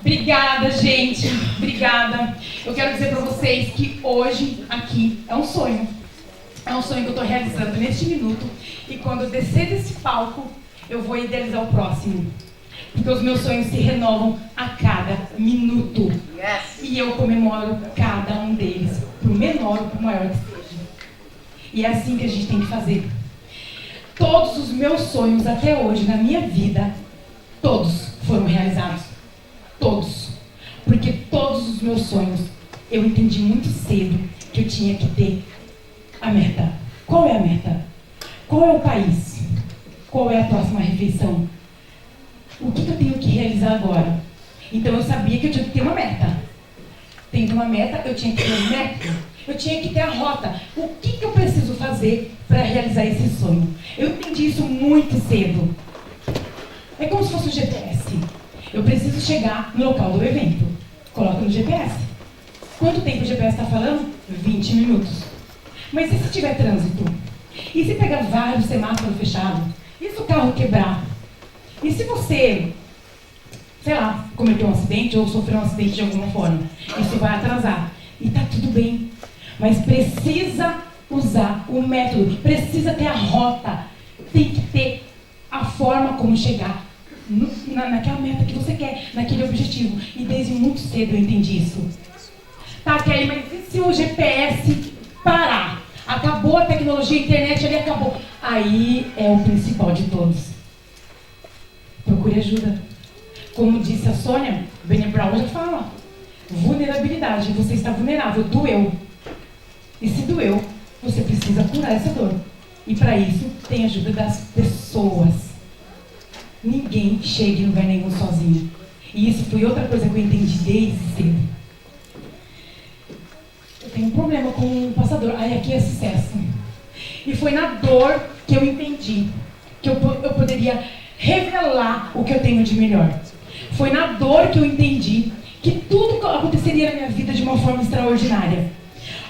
Obrigada, gente. Obrigada. Eu quero dizer para vocês que hoje, aqui, é um sonho. É um sonho que eu estou realizando neste minuto. E quando eu descer desse palco, eu vou idealizar o próximo. Porque os meus sonhos se renovam a cada minuto. Yes. E eu comemoro cada um deles, pro menor ou pro maior que seja. E é assim que a gente tem que fazer. Todos os meus sonhos até hoje na minha vida, todos foram realizados. Todos. Porque todos os meus sonhos, eu entendi muito cedo que eu tinha que ter a meta. Qual é a meta? Qual é o país? Qual é a próxima refeição? O que eu tenho que realizar agora? Então eu sabia que eu tinha que ter uma meta. Tendo uma meta, eu tinha que ter um método. Eu tinha que ter a rota. O que eu preciso fazer para realizar esse sonho? Eu entendi isso muito cedo. É como se fosse um GPS. Eu preciso chegar no local do evento. Coloca no GPS. Quanto tempo o GPS está falando? 20 minutos. Mas e se tiver trânsito? E se pegar vários semáforos fechados? E se o carro quebrar? E se você, sei lá, cometeu um acidente ou sofreu um acidente de alguma forma? Isso vai atrasar. E tá tudo bem. Mas precisa usar o método, precisa ter a rota, tem que ter a forma como chegar naquela meta que você quer, naquele objetivo. E desde muito cedo eu entendi isso. Tá, Kelly, mas e se o GPS parar? Acabou a tecnologia, a internet ali acabou. Aí é o principal de todos. Procure ajuda. Como disse a Sônia, Brené Brown já fala. Vulnerabilidade, você está vulnerável, doeu. E se doeu, você precisa curar essa dor. E para isso, tem ajuda das pessoas. Ninguém chega em lugar nenhum sozinho. E isso foi outra coisa que eu entendi desde cedo. Eu tenho um problema com o passador. Aí aqui é sucesso. E foi na dor que eu entendi que eu poderia revelar o que eu tenho de melhor. Foi na dor que eu entendi que tudo aconteceria na minha vida de uma forma extraordinária.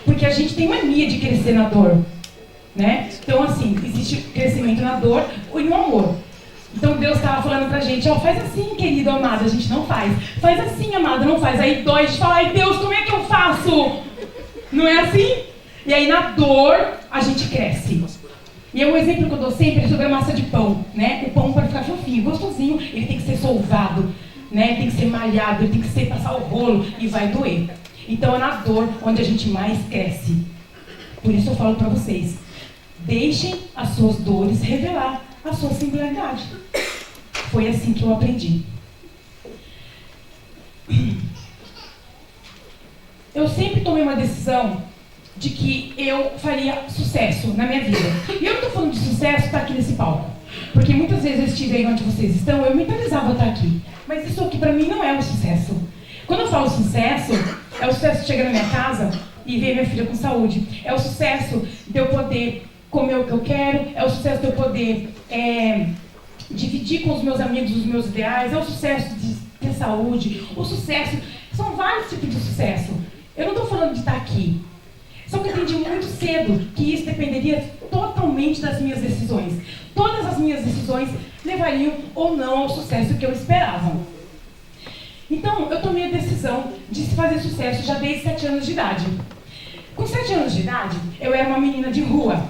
Porque a gente tem mania de crescer na dor, né? Então, assim, existe crescimento na dor e no amor. Então, Deus estava falando pra gente, ó, faz assim, querido, amado, a gente não faz. Faz assim, amado, não faz. Aí dói, a gente fala, ai, Deus, como é que eu faço? Não é assim? E aí, na dor, a gente cresce. E é um exemplo que eu dou sempre sobre a massa de pão, né? O pão, para ficar fofinho, gostosinho, ele tem que ser solvado, né? Ele tem que ser malhado, ele tem que ser passar o rolo e vai doer. Então é na dor onde a gente mais cresce. Por isso eu falo para vocês, deixem as suas dores revelar a sua singularidade. Foi assim que eu aprendi. Eu sempre tomei uma decisão de que eu faria sucesso na minha vida. E eu não estou falando de sucesso estar aqui nesse palco. Porque muitas vezes eu estive aí onde vocês estão, eu mentalizava estar aqui. Mas isso aqui para mim não é um sucesso. Quando eu falo sucesso, é o sucesso de chegar na minha casa e ver minha filha com saúde. É o sucesso de eu poder comer o que eu quero. É o sucesso de eu poder dividir com os meus amigos os meus ideais. É o sucesso de ter saúde. O sucesso, são vários tipos de sucesso. Eu não estou falando de estar aqui. Só que eu entendi muito cedo que isso dependeria totalmente das minhas decisões. Todas as minhas decisões levariam ou não ao sucesso que eu esperava. Então, eu tomei a decisão de fazer sucesso já desde 7 anos de idade. Com 7 anos de idade, eu era uma menina de rua.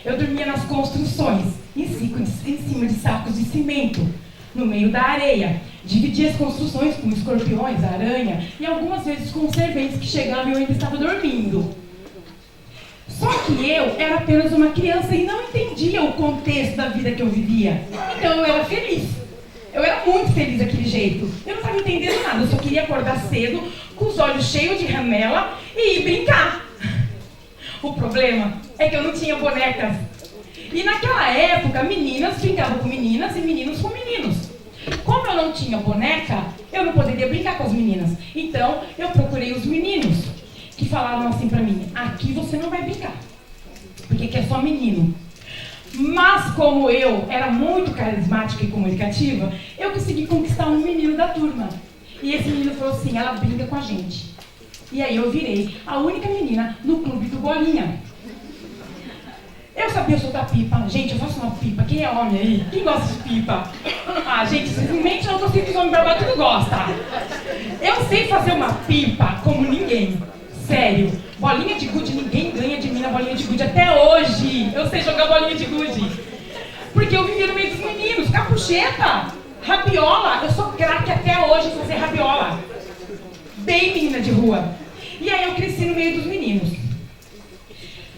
Eu dormia nas construções, em cima de sacos de cimento, no meio da areia. Dividia as construções com escorpiões, aranha e algumas vezes com serpentes que chegavam e eu ainda estava dormindo. Só que eu era apenas uma criança e não entendia o contexto da vida que eu vivia. Então eu era feliz. Eu era muito feliz daquele jeito. Eu não estava entendendo nada, eu só queria acordar cedo, com os olhos cheios de ramela e ir brincar. O problema é que eu não tinha bonecas. E naquela época, meninas brincavam com meninas e meninos com meninos. Como eu não tinha boneca, eu não poderia brincar com as meninas. Então, eu procurei os meninos, que falavam assim pra mim, aqui você não vai brincar, porque aqui é só menino. Mas como eu era muito carismática e comunicativa, eu consegui conquistar um menino da turma. E esse menino falou assim, ela brinca com a gente. E aí eu virei a única menina no clube do Bolinha. Eu sabia soltar pipa. Gente, eu faço uma pipa. Quem é homem aí? Quem gosta de pipa? Ah, gente, simplesmente não consigo que os homens barbados tudo gostam. sei fazer uma pipa como ninguém. Sério. Bolinha de gude, ninguém ganha de mim na bolinha de gude até hoje. Eu sei jogar bolinha de gude. Porque eu vivi no meio dos meninos. Capucheta, rabiola. Eu sou craque até hoje em fazer rabiola. Bem menina de rua. E aí eu cresci no meio dos meninos.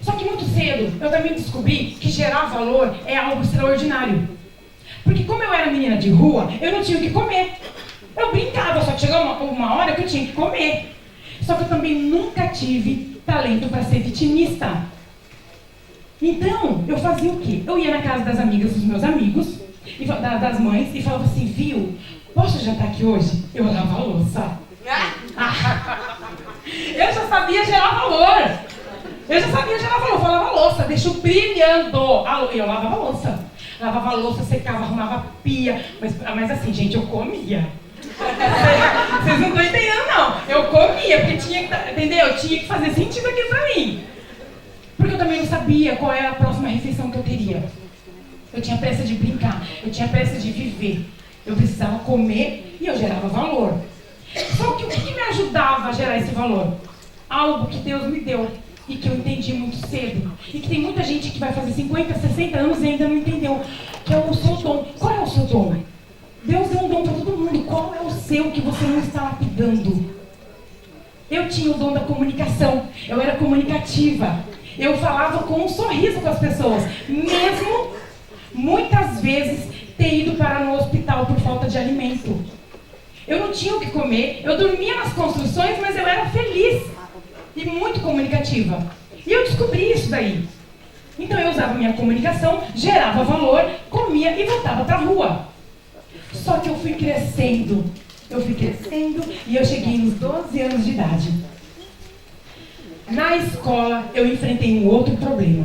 Só que muito cedo eu também descobri que gerar valor é algo extraordinário. Porque como eu era menina de rua, eu não tinha o que comer. Eu brincava, só que chegava uma hora que eu tinha que comer. Só que eu também nunca tive talento para ser vitimista. Então, eu fazia o quê? Eu ia na casa das amigas dos meus amigos, das mães, e falava assim, viu, posso jantar aqui hoje? Eu lavava a louça. Eu já sabia gerar valor. Eu falava louça, deixa brilhando. E eu lavava a louça. Lavava a louça, secava, arrumava a pia. Mas assim, gente, eu comia. Vocês não estão entendendo, não. Eu comia, porque tinha que, entendeu? Eu tinha que fazer sentido aquilo pra mim. Porque eu também não sabia qual era a próxima refeição que eu teria. Eu tinha pressa de brincar, eu tinha pressa de viver. Eu precisava comer e eu gerava valor. Só que o que me ajudava a gerar esse valor? Algo que Deus me deu e que eu entendi muito cedo. E que tem muita gente que vai fazer 50, 60 anos e ainda não entendeu. Que é o seu dom. Qual é o seu dom? Deus deu um dom para todo mundo. Qual é o seu que você não está lapidando? Eu tinha o dom da comunicação. Eu era comunicativa. Eu falava com um sorriso com as pessoas. Mesmo, muitas vezes, ter ido parar no hospital por falta de alimento. Eu não tinha o que comer. Eu dormia nas construções, mas eu era feliz. E muito comunicativa. E eu descobri isso daí. Então eu usava minha comunicação, gerava valor, comia e voltava para a rua. Só que eu fui crescendo e eu cheguei nos 12 anos de idade. Na escola eu enfrentei um outro problema.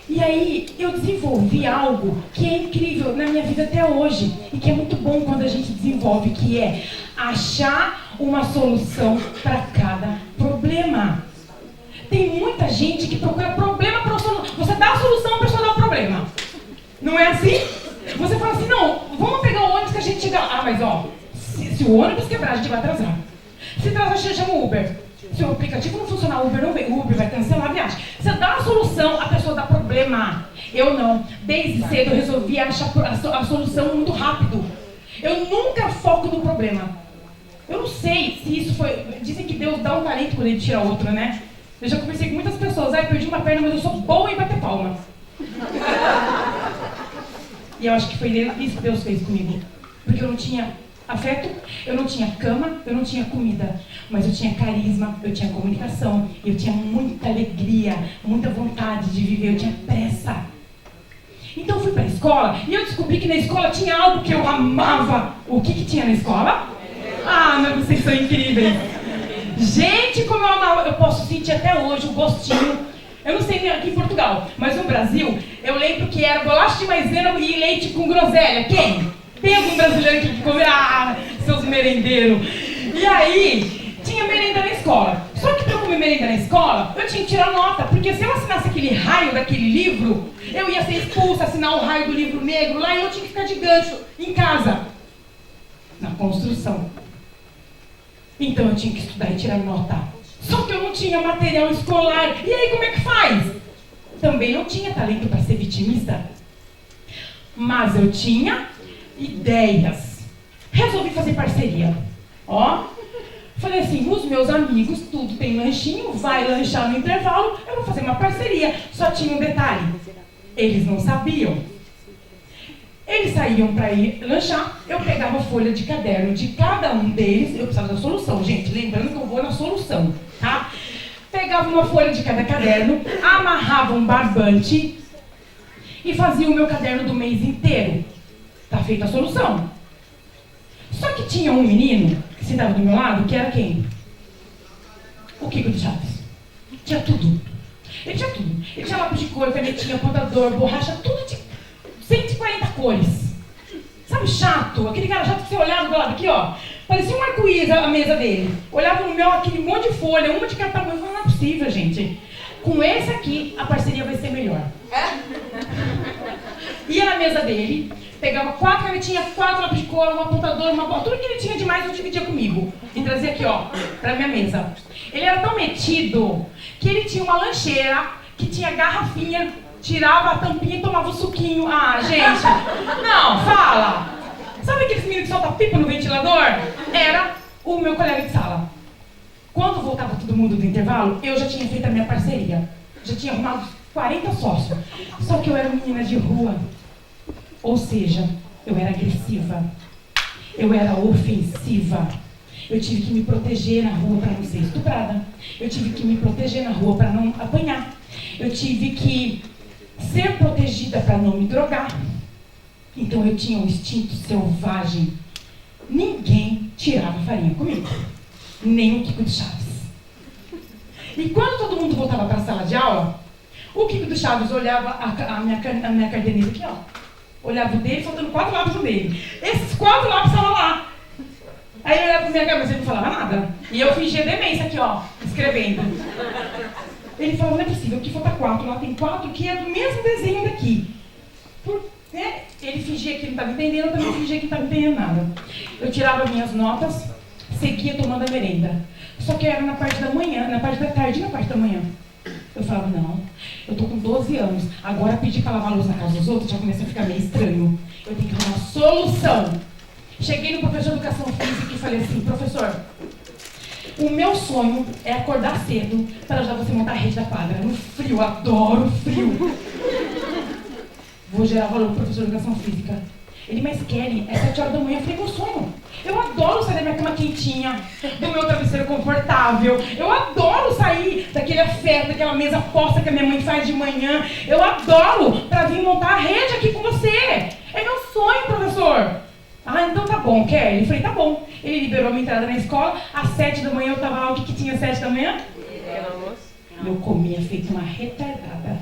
E aí eu desenvolvi algo que é incrível na minha vida até hoje. E que é muito bom quando a gente desenvolve, que é achar uma solução para cada problema. Tem muita gente que procura problema para solução. Você dá a solução para resolver o problema. Não é assim? Você fala assim, não, vamos pegar o ônibus que a gente chega lá. Ah, mas ó, se o ônibus quebrar, a gente vai atrasar. Se atrasar, a gente chama o Uber. Se o aplicativo não funcionar, o Uber não vem. O Uber vai cancelar a viagem. Você dá a solução, a pessoa dá problema. Eu não. Desde cedo eu resolvi achar a solução muito rápido. Eu nunca foco no problema. Eu não sei se isso foi... Dizem que Deus dá um talento quando ele tira outro, né? Eu já conversei com muitas pessoas. Ah, eu perdi uma perna, mas eu sou boa em bater palma. E eu acho que foi isso que Deus fez comigo. Porque eu não tinha afeto, eu não tinha cama, eu não tinha comida. Mas eu tinha carisma, eu tinha comunicação, eu tinha muita alegria, muita vontade de viver, eu tinha pressa. Então eu fui para a escola e eu descobri que na escola tinha algo que eu amava. O que tinha na escola? Ah, mas vocês são incríveis. Gente, como eu amava, eu posso sentir até hoje o gostinho. Eu não sei nem aqui em Portugal, mas no Brasil, eu lembro que era bolacha de maisena e leite com groselha. Quem? Tem algum brasileiro aqui que come? Ah, seus merendeiros. E aí, tinha merenda na escola. Só que para comer merenda na escola, eu tinha que tirar nota, porque se eu assinasse aquele raio daquele livro, eu ia ser expulsa, assinar o raio do livro negro lá e eu tinha que ficar de gancho em casa. Na construção. Então eu tinha que estudar e tirar nota. Só que eu não tinha material escolar. E aí como é que faz? Também não tinha talento para ser vitimista. Mas eu tinha ideias. Resolvi fazer parceria. Ó, falei assim, os meus amigos, tudo tem lanchinho, vai lanchar no intervalo, eu vou fazer uma parceria. Só tinha um detalhe. Eles não sabiam. Eles saíam para ir lanchar, eu pegava folha de caderno de cada um deles, eu precisava da solução, gente, lembrando que eu vou na solução, tá? Pegava uma folha de cada caderno, amarrava um barbante e fazia o meu caderno do mês inteiro. Tá feita a solução. Só que tinha um menino que sentava do meu lado, que era quem? O Kiko de Chaves. Tinha tudo. Ele tinha tudo. Ele tinha lápis de cor, canetinha, apontador, borracha, tudo de 140 cores. Sabe, chato? Aquele cara chato que você olhava do lado aqui, ó. Parecia um arco-íris a mesa dele. Olhava no meu, aquele monte de folha, uma de cada tamanho. Não é possível, gente. Com esse aqui, a parceria vai ser melhor. Ia na mesa dele, pegava 4 canetinhas, 4 lápis de cor, um apontador, uma bola, tudo que ele tinha de mais eu dividia comigo. E trazia aqui, ó, pra minha mesa. Ele era tão metido que ele tinha uma lancheira que tinha garrafinha, tirava a tampinha e tomava o suquinho. Ah, gente, não, fala! Sabe aqueles meninos que soltam pipa no ventilador? Era o meu colega de sala. Quando voltava todo mundo do intervalo, eu já tinha feito a minha parceria. Já tinha arrumado 40 sócios. Só que eu era menina de rua. Ou seja, eu era agressiva. Eu era ofensiva. Eu tive que me proteger na rua para não ser estuprada. Eu tive que me proteger na rua para não apanhar. Eu tive que ser protegida para não me drogar. Então eu tinha um instinto selvagem. Ninguém tirava farinha comigo. Nem o Kiko do Chaves. E quando todo mundo voltava para a sala de aula, o Kiko do Chaves olhava a minha caderneta aqui, ó. Olhava o dele, faltando 4 lápis no dele. Esses 4 lápis estavam lá. Aí ele olhava pra minha cabeça e não falava nada. E eu fingia demência aqui, ó, escrevendo. Ele falou, não é possível, aqui falta 4, lá tem 4, que é do mesmo desenho daqui. Né? Ele fingia que não estava entendendo, eu também fingia que não estava entendendo nada. Eu tirava minhas notas, seguia tomando a merenda. Só que era na parte da manhã, na parte da tarde e na parte da manhã. Eu falava, não, eu tô com 12 anos, agora pedir para lavar a luz na casa dos outros já começa a ficar meio estranho. Eu tenho que arrumar uma solução. Cheguei no professor de educação física e falei assim, professor, o meu sonho é acordar cedo para ajudar você a montar a rede da quadra. No frio, adoro frio. Vou gerar valor pro professor de educação física. Ele, mas Kelly, é 7 horas da manhã, eu falei, meu sonho. Eu adoro sair da minha cama quentinha, do meu travesseiro confortável. Eu adoro sair daquele afeto, daquela mesa posta que a minha mãe faz de manhã. Eu adoro pra vir montar a rede aqui com você. É meu sonho, professor. Ah, então tá bom, Kelly. Eu falei, tá bom. Ele liberou a minha entrada na escola. Às 7 da manhã eu tava lá, o que tinha às 7 da manhã? Eu comia feito uma retardada.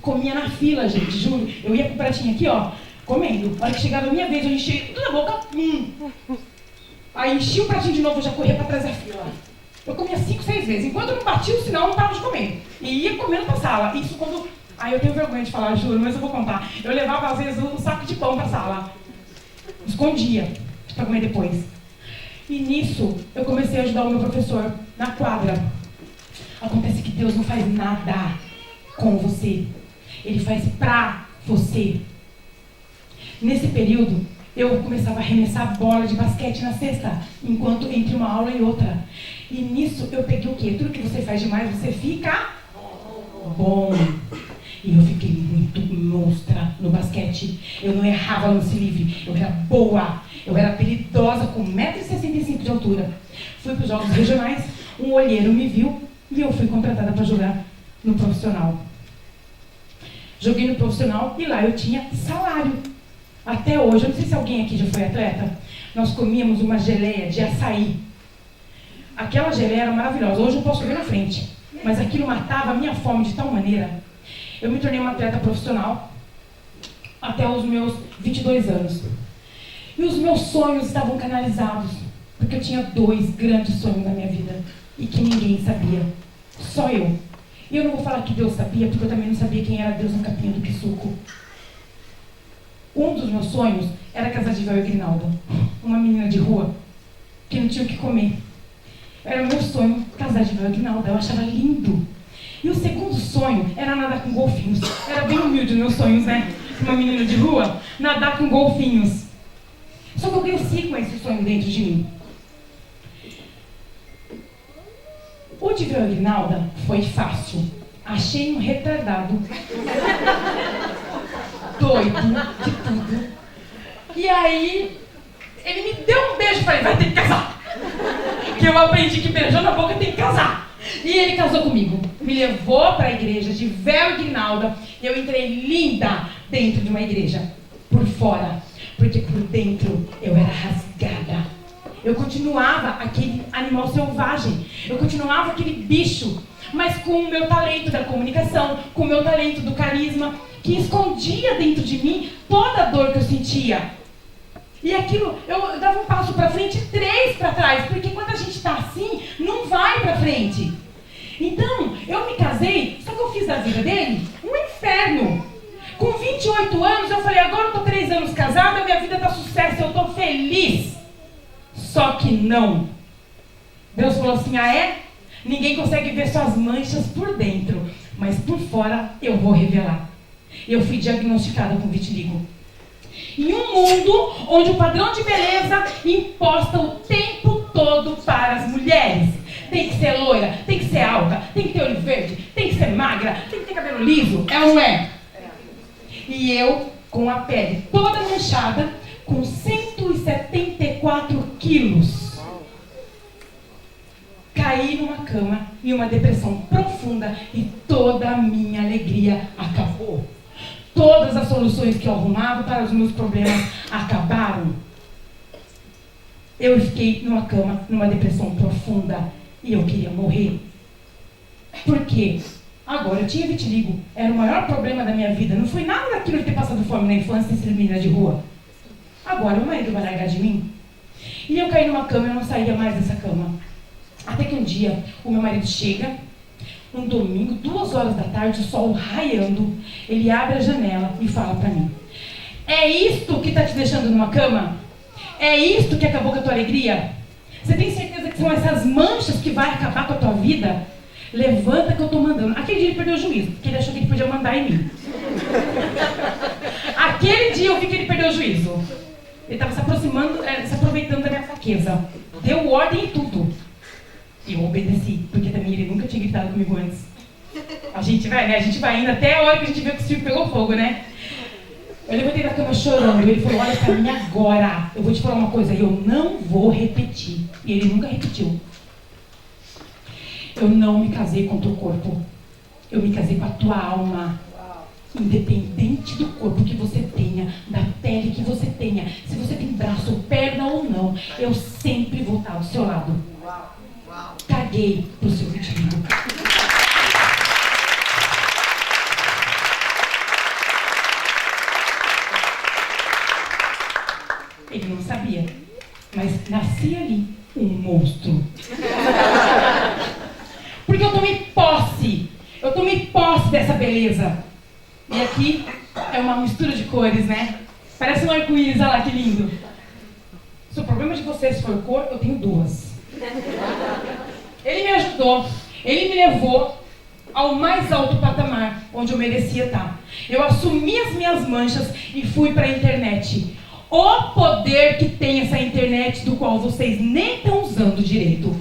Comia na fila, gente, juro. Eu ia com o pratinho aqui, ó, comendo. A hora que chegava a minha vez, eu enchia tudo na boca. Aí enchia o pratinho de novo, eu já corria pra trás da fila. Eu comia 5, 6 vezes. Enquanto eu não batia o sinal, eu não parava de comer. E ia comendo pra sala. Isso quando... Aí eu tenho vergonha de falar, juro, mas eu vou contar. Eu levava, às vezes, um saco de pão pra sala. Escondia pra comer depois. E nisso, eu comecei a ajudar o meu professor na quadra. Acontece que Deus não faz nada com você. Ele faz pra você. Nesse período, eu começava a arremessar bola de basquete na cesta, enquanto entre uma aula e outra. E nisso, eu peguei o quê? Tudo que você faz demais, você fica bom. E eu fiquei muito monstra no basquete. Eu não errava lance livre. Eu era boa. Eu era habilidosa, com 1,65 m de altura. Fui para os jogos regionais, um olheiro me viu e eu fui contratada para jogar no profissional. Joguei no profissional e lá eu tinha salário. Até hoje, eu não sei se alguém aqui já foi atleta, nós comíamos uma geleia de açaí. Aquela geleia era maravilhosa. Hoje eu posso ver na frente. Mas aquilo matava a minha fome de tal maneira. Eu me tornei uma atleta profissional até os meus 22 anos. E os meus sonhos estavam canalizados, porque eu tinha 2 grandes sonhos na minha vida e que ninguém sabia. Só eu. E eu não vou falar que Deus sabia, porque eu também não sabia quem era Deus no capinha do Quissuco. Um dos meus sonhos era casar de véu e grinalda. Uma menina de rua que não tinha o que comer. Era o meu sonho casar de véu e grinalda. Eu achava lindo. E o segundo sonho era nadar com golfinhos. Era bem humilde os meus sonhos, né? Uma menina de rua, nadar com golfinhos. Só que eu cresci com esse sonho dentro de mim. O de véu e grinalda foi fácil. Achei um retardado. Doido de tudo. E aí, ele me deu um beijo e falei, vai ter que casar. Que eu aprendi que beijando a boca tem que casar. E ele casou comigo. Me levou para a igreja de véu e grinalda. E eu entrei linda dentro de uma igreja. Por fora. Porque por dentro eu era rasgada. Eu continuava aquele animal selvagem. Eu continuava aquele bicho. Mas com o meu talento da comunicação, com o meu talento do carisma, que escondia dentro de mim toda a dor que eu sentia. E aquilo, eu dava um passo para frente, 3 para trás, porque quando a gente está assim, não vai para frente. Então, eu me casei, só que eu fiz da vida dele um inferno. Com 28 anos, eu falei, agora eu tô 3 anos anos casados, a minha vida está sucesso, eu estou feliz. Só que não. Deus falou assim, ah é? Ninguém consegue ver suas manchas por dentro, mas por fora eu vou revelar. Eu fui diagnosticada com vitiligo. Em um mundo onde o padrão de beleza imposta o tempo todo para as mulheres. Tem que ser loira, tem que ser alta, tem que ter olho verde, tem que ser magra, tem que ter cabelo liso. É ou não é? E eu, com a pele toda manchada, com 174 quilos, caí numa cama em uma depressão profunda e toda a minha alegria acabou. Todas as soluções que eu arrumava para os meus problemas acabaram. Eu fiquei numa cama, numa depressão profunda e eu queria morrer. Por quê? Agora eu tinha vitiligo, era o maior problema da minha vida. Não foi nada daquilo de ter passado fome na infância e ser menina de rua. Agora o marido vai largar de mim. E eu caí numa cama e eu não saía mais dessa cama. Até que um dia o meu marido chega, um domingo, 2 horas da tarde, o sol raiando, ele abre a janela e fala pra mim: é isto que tá te deixando numa cama? É isto que acabou com a tua alegria? Você tem certeza que são essas manchas que vai acabar com a tua vida? Levanta que eu tô mandando. Aquele dia ele perdeu o juízo, porque ele achou que ele podia mandar em mim. Aquele dia eu vi que ele perdeu o juízo. Ele estava se aproveitando da minha fraqueza. Deu ordem e tudo. E eu obedeci, porque também ele nunca tinha gritado comigo antes. A gente vai, né? A gente vai indo até a hora que a gente vê que o circo pegou fogo, né? Eu levantei da cama chorando. Ele falou: olha pra mim agora. Eu vou te falar uma coisa. Eu não vou repetir. E ele nunca repetiu. Eu não me casei com o teu corpo. Eu me casei com a tua alma. Independente do corpo que você tenha, da pele que você tenha, se você tem braço, perna ou não, eu sempre vou estar do seu lado. Caguei pro seu vitiligo. Ele não sabia, mas nascia ali um monstro. Porque eu tomei posse dessa beleza. E aqui é uma mistura de cores, né? Parece um arco-íris, olha lá que lindo. Se o problema de vocês for cor, eu tenho 2. Ele me ajudou, ele me levou ao mais alto patamar, onde eu merecia estar. Eu assumi as minhas manchas e fui para a internet. O poder que tem essa internet, do qual vocês nem estão usando direito.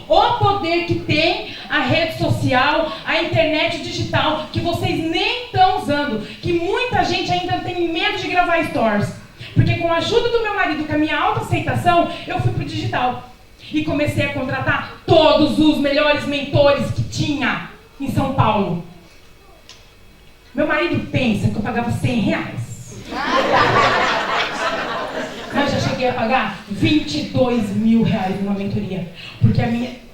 O poder que tem a rede social, a internet digital, que vocês nem estão usando. Que muita gente ainda tem medo de gravar stories. Porque com a ajuda do meu marido, com a minha autoaceitação, eu fui pro digital. E comecei a contratar todos os melhores mentores que tinha em São Paulo. Meu marido pensa que eu pagava R$100. Mas já cheguei a pagar R$22 mil numa mentoria. Porque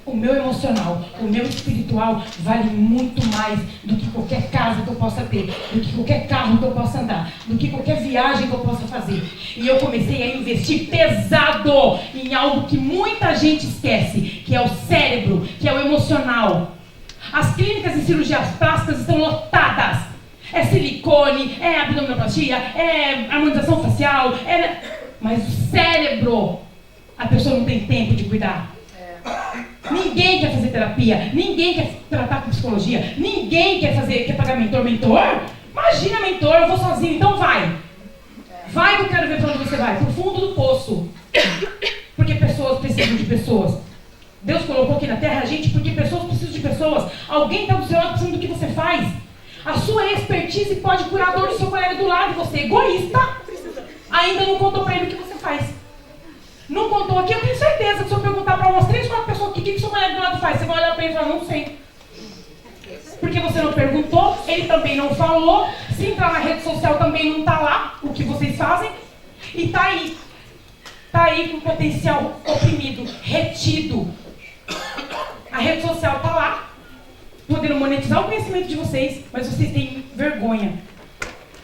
o meu emocional, o meu espiritual vale muito mais do que qualquer casa que eu possa ter, do que qualquer carro que eu possa andar, do que qualquer viagem que eu possa fazer. E eu comecei a investir pesado em algo que muita gente esquece, que é o cérebro, que é o emocional. As clínicas de cirurgias plásticas estão lotadas. É silicone, é abdominoplastia, é harmonização facial, mas o cérebro, a pessoa não tem tempo de cuidar. Ninguém quer fazer terapia, ninguém quer tratar com psicologia, ninguém quer pagar mentor. Imagina mentor, eu vou sozinho, então vai. Vai que eu quero ver para onde você vai, pro fundo do poço. Porque pessoas precisam de pessoas. Deus colocou aqui na terra a gente porque pessoas precisam de pessoas. Alguém está do seu lado precisando do que você faz. A sua expertise pode curar a dor do seu colega do lado. Você é egoísta, ainda não contou para ele o que você faz. Não contou aqui, eu tenho certeza que se eu perguntar para umas 3, 4 pessoas o que o seu colega do lado faz, você vai olhar para ele e falar: não sei. Porque você não perguntou, ele também não falou. Se entrar na rede social também não está lá o que vocês fazem. E está aí. Está aí com potencial oprimido, retido. A rede social está lá, podendo monetizar o conhecimento de vocês, mas vocês têm vergonha.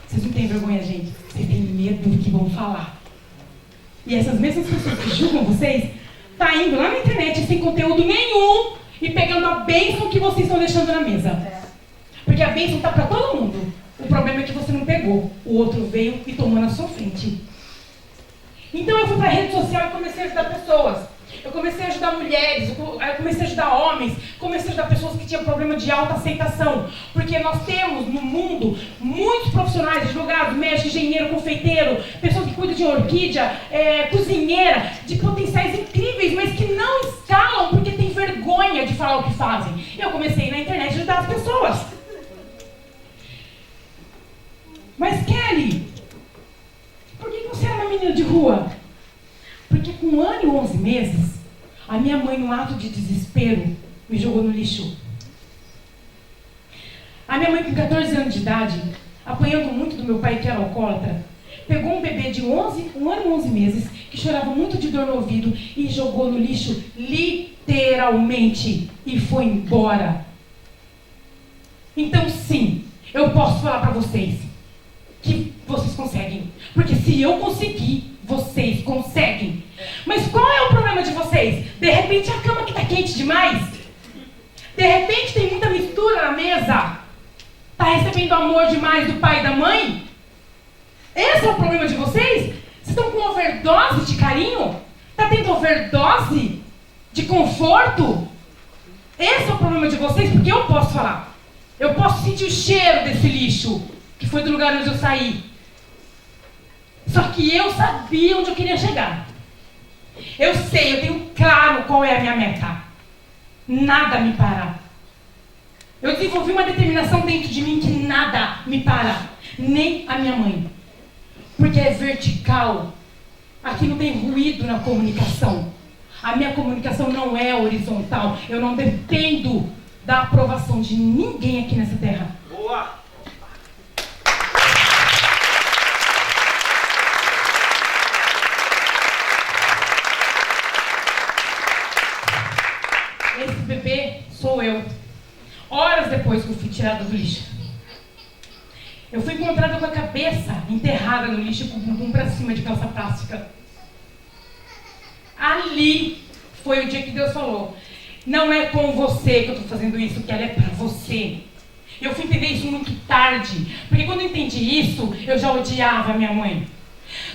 Vocês não têm vergonha, gente. Vocês têm medo do que vão falar. E essas mesmas pessoas que julgam vocês, tá indo lá na internet sem conteúdo nenhum e pegando a bênção que vocês estão deixando na mesa. Porque a bênção tá para todo mundo. O O problema é que você não pegou. O outro veio e tomou na sua frente. Então eu fui para a rede social e comecei a ajudar pessoas. Eu comecei a ajudar mulheres, eu comecei a ajudar homens, comecei a ajudar pessoas que tinham problema de autoaceitação. Porque nós temos no mundo muitos profissionais, advogados, médicos, engenheiro, confeiteiro, pessoas que cuidam de orquídea, cozinheira, de potenciais incríveis, mas que não escalam porque tem vergonha de falar o que fazem. Eu comecei na internet a ajudar as pessoas. Mas Kelly, por que você era uma menina de rua? Porque com 1 ano e 11 meses, a minha mãe, num ato de desespero, me jogou no lixo. A minha mãe, com 14 anos de idade, apanhando muito do meu pai, que era alcoólatra, pegou um bebê de 1 ano e 11 meses, que chorava muito de dor no ouvido, e jogou no lixo, literalmente, e foi embora. Então, sim, eu posso falar para vocês que vocês conseguem. Porque se eu conseguir, vocês conseguem. Mas qual é o problema de vocês? De repente a cama que está quente demais? De repente tem muita mistura na mesa? Está recebendo amor demais do pai e da mãe? Esse é o problema de vocês? Vocês estão com overdose de carinho? Está tendo overdose de conforto? Esse é o problema de vocês? Porque eu posso falar. Eu posso sentir o cheiro desse lixo, que foi do lugar onde eu saí. Só que eu sabia onde eu queria chegar. Eu sei, eu tenho claro qual é a minha meta. Nada me para. Eu desenvolvi uma determinação dentro de mim que nada me para. Nem a minha mãe. Porque é vertical. Aqui não tem ruído na comunicação. A minha comunicação não é horizontal. Eu não dependo da aprovação de ninguém aqui nessa terra. Boa! Esse bebê sou eu. Horas depois que eu fui tirada do lixo. Eu fui encontrada com a cabeça enterrada no lixo com o bumbum pra cima de calça plástica. Ali foi o dia que Deus falou: não é com você que eu estou fazendo isso, que ela é pra você. Eu fui entender isso muito tarde. Porque quando eu entendi isso, eu já odiava a minha mãe.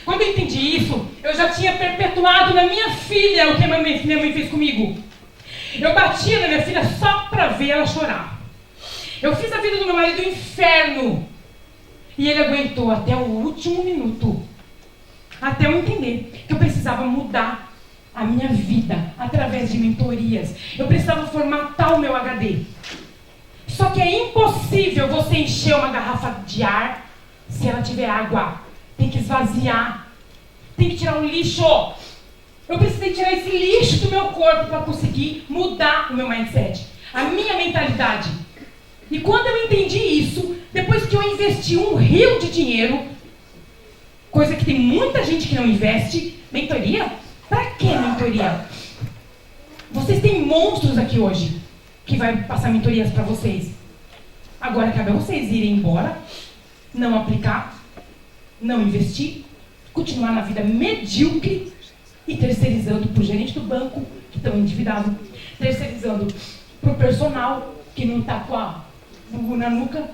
Quando eu entendi isso, eu já tinha perpetuado na minha filha o que minha mãe fez comigo. Eu batia na minha filha só pra ver ela chorar. Eu fiz a vida do meu marido um inferno. E ele aguentou até o último minuto. Até eu entender que eu precisava mudar a minha vida através de mentorias. Eu precisava formatar o meu HD. Só que é impossível você encher uma garrafa de ar se ela tiver água. Tem que esvaziar. Tem que tirar o lixo. Eu precisei tirar esse lixo do meu corpo para conseguir mudar o meu mindset, a minha mentalidade. E quando eu entendi isso, depois que eu investi um rio de dinheiro, coisa que tem muita gente que não investe, mentoria? Pra que mentoria? Vocês têm monstros aqui hoje que vai passar mentorias para vocês. Agora cabe a vocês irem embora, não aplicar, não investir, continuar na vida medíocre, e terceirizando para o gerente do banco, que estão endividados, terceirizando para o personal, que não está com a bubu na nuca,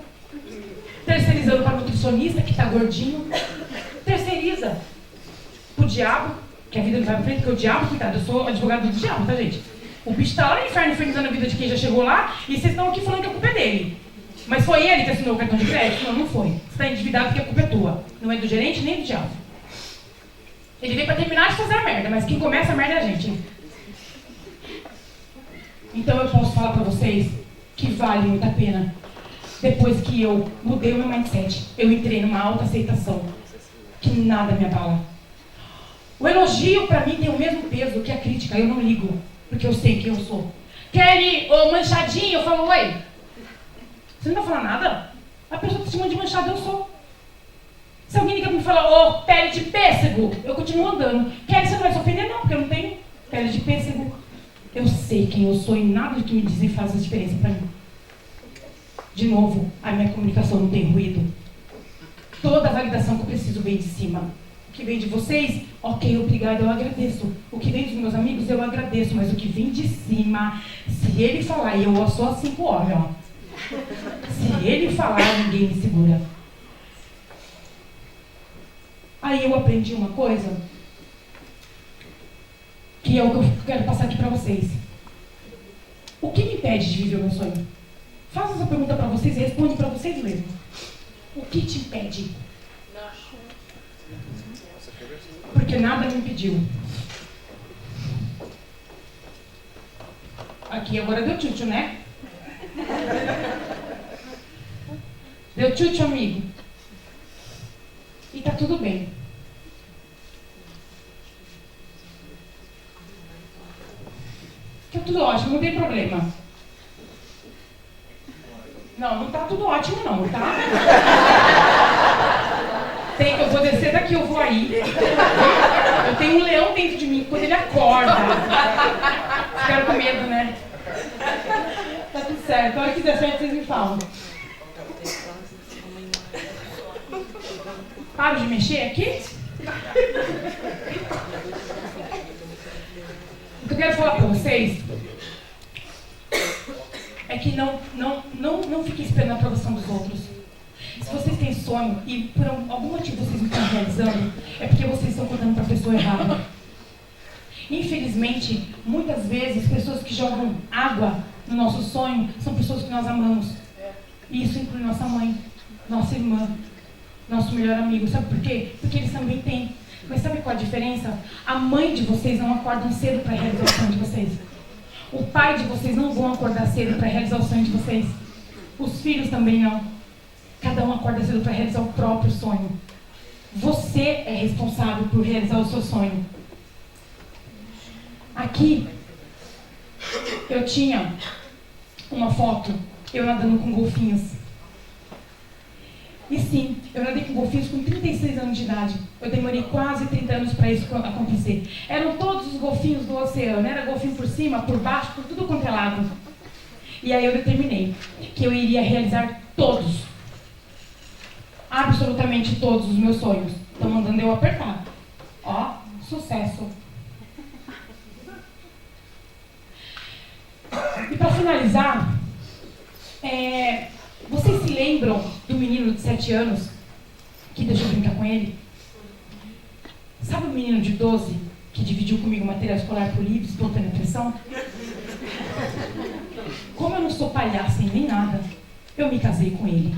terceirizando para o nutricionista, que está gordinho, terceiriza para o diabo, que a vida não vai para frente, porque o diabo, coitado, eu sou advogado do diabo, tá, gente? O bicho está lá no inferno infernizando a vida de quem já chegou lá, e vocês estão aqui falando que a culpa é dele. Mas foi ele que assinou o cartão de crédito? Não, não foi. Você está endividado porque a culpa é tua. Não é do gerente nem do diabo. Ele veio para terminar de fazer a merda, mas quem começa a merda é a gente. Então eu posso falar para vocês que vale muito a pena. Depois que eu mudei o meu mindset, eu entrei numa autoaceitação que nada me abala. O elogio para mim tem o mesmo peso que a crítica, eu não ligo, porque eu sei quem eu sou. Kelly, ô manchadinho, eu falo, oi. Você não vai falar nada? A pessoa que se chama de manchada, eu sou. Se alguém liga pra me falar, ô, pele de pêssego, eu continuo andando. Kelly, você não vai se ofender? Não, porque eu não tenho pele de pêssego. Eu sei quem eu sou e nada do que me dizem faz a diferença pra mim. De novo, a minha comunicação não tem ruído. Toda a validação que eu preciso vem de cima. O que vem de vocês, ok, obrigada, eu agradeço. O que vem dos meus amigos, eu agradeço. Mas o que vem de cima, se ele falar, e eu sou assim com o homem, ó. Se ele falar, ninguém me segura. Aí eu aprendi uma coisa, que é o que eu quero passar aqui pra vocês. O que me impede de viver o meu sonho? Faço essa pergunta pra vocês e responde pra vocês mesmos. O que te impede? Porque nada me impediu. Aqui agora deu tchutchu, né? Deu tchutchu, amigo. E tá tudo bem. Tá tudo ótimo, não tem problema. Não tá tudo ótimo não, tá? Eu vou descer daqui, eu vou aí. Eu tenho um leão dentro de mim quando ele acorda. Ficaram com medo, né? Tá tudo certo. A hora que der certo, vocês me falam. Paro de mexer aqui? O que eu quero falar pra vocês é que não fiquem esperando a aprovação dos outros. Se vocês têm sonho e por algum motivo vocês não estão realizando, é porque vocês estão contando para a pessoa errada. Infelizmente, muitas vezes, pessoas que jogam água no nosso sonho são pessoas que nós amamos. E isso inclui nossa mãe, nossa irmã, nosso melhor amigo. Sabe por quê? Porque eles também têm. Mas sabe qual a diferença? A mãe de vocês não acorda cedo para realizar o sonho de vocês. O pai de vocês não vão acordar cedo para realizar o sonho de vocês. Os filhos também não. Cada um acorda cedo para realizar o próprio sonho. Você é responsável por realizar o seu sonho. Aqui, eu tinha uma foto, eu nadando com golfinhos. E sim, eu nadei com golfinhos com 36 anos de idade. Eu demorei quase 30 anos para isso acontecer. Eram todos os golfinhos do oceano. Era golfinho por cima, por baixo, por tudo quanto é lado. E aí eu determinei que eu iria realizar todos, absolutamente todos os meus sonhos. Estão mandando eu apertar. Ó, sucesso. E para finalizar, vocês se lembram do menino de 7 anos que deixou eu brincar com ele? Sabe o menino de 12 que dividiu comigo material escolar por livre, espontânea pressão? Como eu não sou palhaça e nem nada, eu me casei com ele.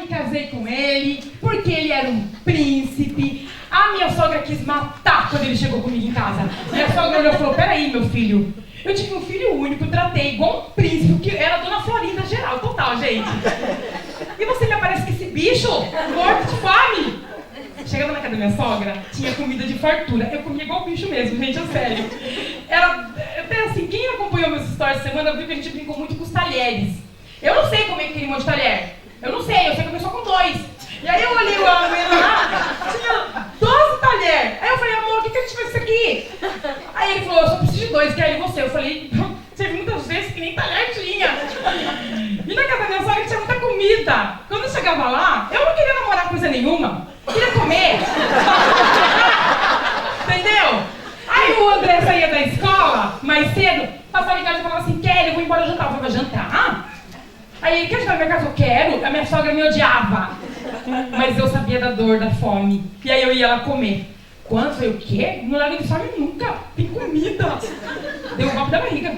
Casei com ele, porque ele era um príncipe. A minha sogra quis matar quando ele chegou comigo em casa. Minha sogra olhou e falou: peraí, meu filho, eu tive um filho único, tratei igual um príncipe, que era a Dona Florinda geral, total, gente. E você me aparece com esse bicho, morto de fome. Chegava na casa da minha sogra, tinha comida de fartura. Eu comia igual bicho mesmo, gente, é sério. Até assim, quem acompanhou meus stories essa semana viu que a gente brincou muito com os talheres. Eu não sei como é que aquele monte de talher. Eu sei que começou com 2. E aí eu olhei a mesa lá, tinha 12 talheres. Aí eu falei: amor, o que a gente faz isso aqui? Aí ele falou: eu só preciso de 2, que aí você. Eu falei: você viu muitas vezes que nem talher tinha. E na casa da minha sogra tinha muita comida. Quando eu chegava lá, eu não queria namorar coisa nenhuma. Eu queria comer. Entendeu? Aí o André saía da escola mais cedo, passava em casa e falava assim: Kelly, eu vou embora jantar. Eu falava: jantar? Aí ele: quer ajudar na minha casa? Eu quero. A minha sogra me odiava. Mas eu sabia da dor, da fome. E aí eu ia lá comer. Quando? Eu falei: o quê? Não larga de fome nunca. Tem comida. Deu um golpe da barriga.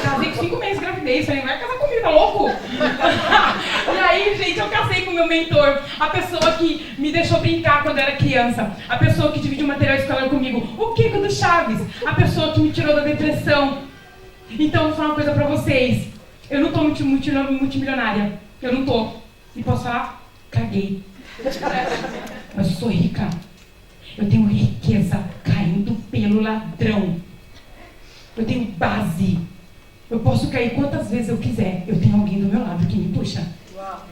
Casei com 5 meses, gravidez. Falei: vai casar comigo, tá louco? E aí, gente, eu casei com o meu mentor. A pessoa que me deixou brincar quando eu era criança. A pessoa que dividiu material escolar comigo. O Kiko do Chaves. A pessoa que me tirou da depressão. Então, vou falar uma coisa pra vocês. Eu não tô multimilionária. Eu não tô. E posso falar? Caguei. Mas eu sou rica. Eu tenho riqueza caindo pelo ladrão. Eu tenho base. Eu posso cair quantas vezes eu quiser. Eu tenho alguém do meu lado que me puxa. Uau.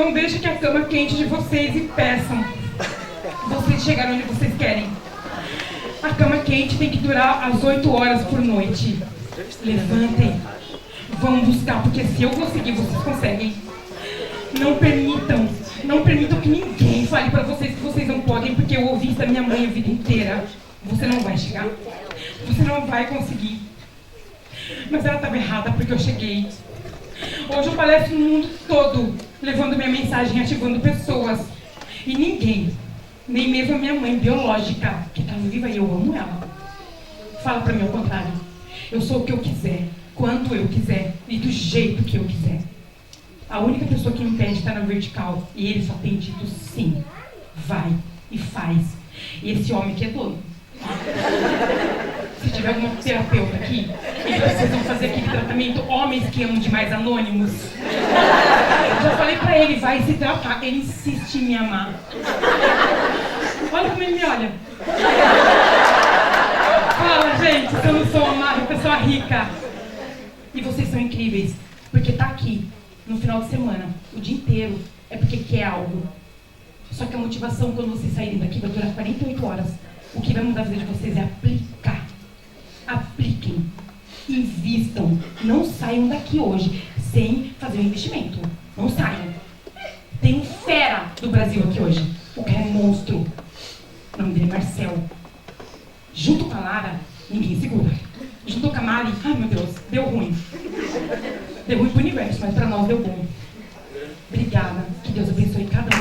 Não deixe que a cama quente de vocês impeçam vocês chegarem onde vocês querem. A cama quente tem que durar as 8 horas por noite. Levantem. Vão buscar, porque se eu conseguir, vocês conseguem. Não permitam que ninguém fale pra vocês que vocês não podem, porque eu ouvi isso da minha mãe a vida inteira. Você não vai chegar. Você não vai conseguir. Mas ela estava errada porque eu cheguei. Hoje eu palesto no mundo todo, levando minha mensagem, ativando pessoas. E ninguém, nem mesmo a minha mãe biológica, que está viva e eu amo ela, fala pra mim ao contrário. Eu sou o que eu quiser, quando eu quiser e do jeito que eu quiser. A única pessoa que me impede está na vertical. E ele só tem dito sim. Vai e faz. E esse homem que é dono. Se tiver alguma terapeuta aqui, e vocês vão fazer aquele tratamento homens que amam demais anônimos. Já falei pra ele, vai se tratar. Ele insiste em me amar. Olha como ele me olha. Fala, gente, se eu não sou uma pessoa rica. E vocês são incríveis, porque tá aqui no final de semana, o dia inteiro, é porque quer algo. Só que a motivação, quando vocês saírem daqui, vai durar 48 horas. O que vai mudar a vida de vocês é aplicar. Apliquem. Invistam. Não saiam daqui hoje sem fazer um investimento. Não saiam. Tem um fera do Brasil aqui hoje. O cara é monstro. O nome dele é Marcel. Junto com a Lara, ninguém segura. Junto com a Mari, ai meu Deus, deu ruim. Deu ruim pro universo, mas pra nós deu bom. Obrigada. Que Deus abençoe cada um.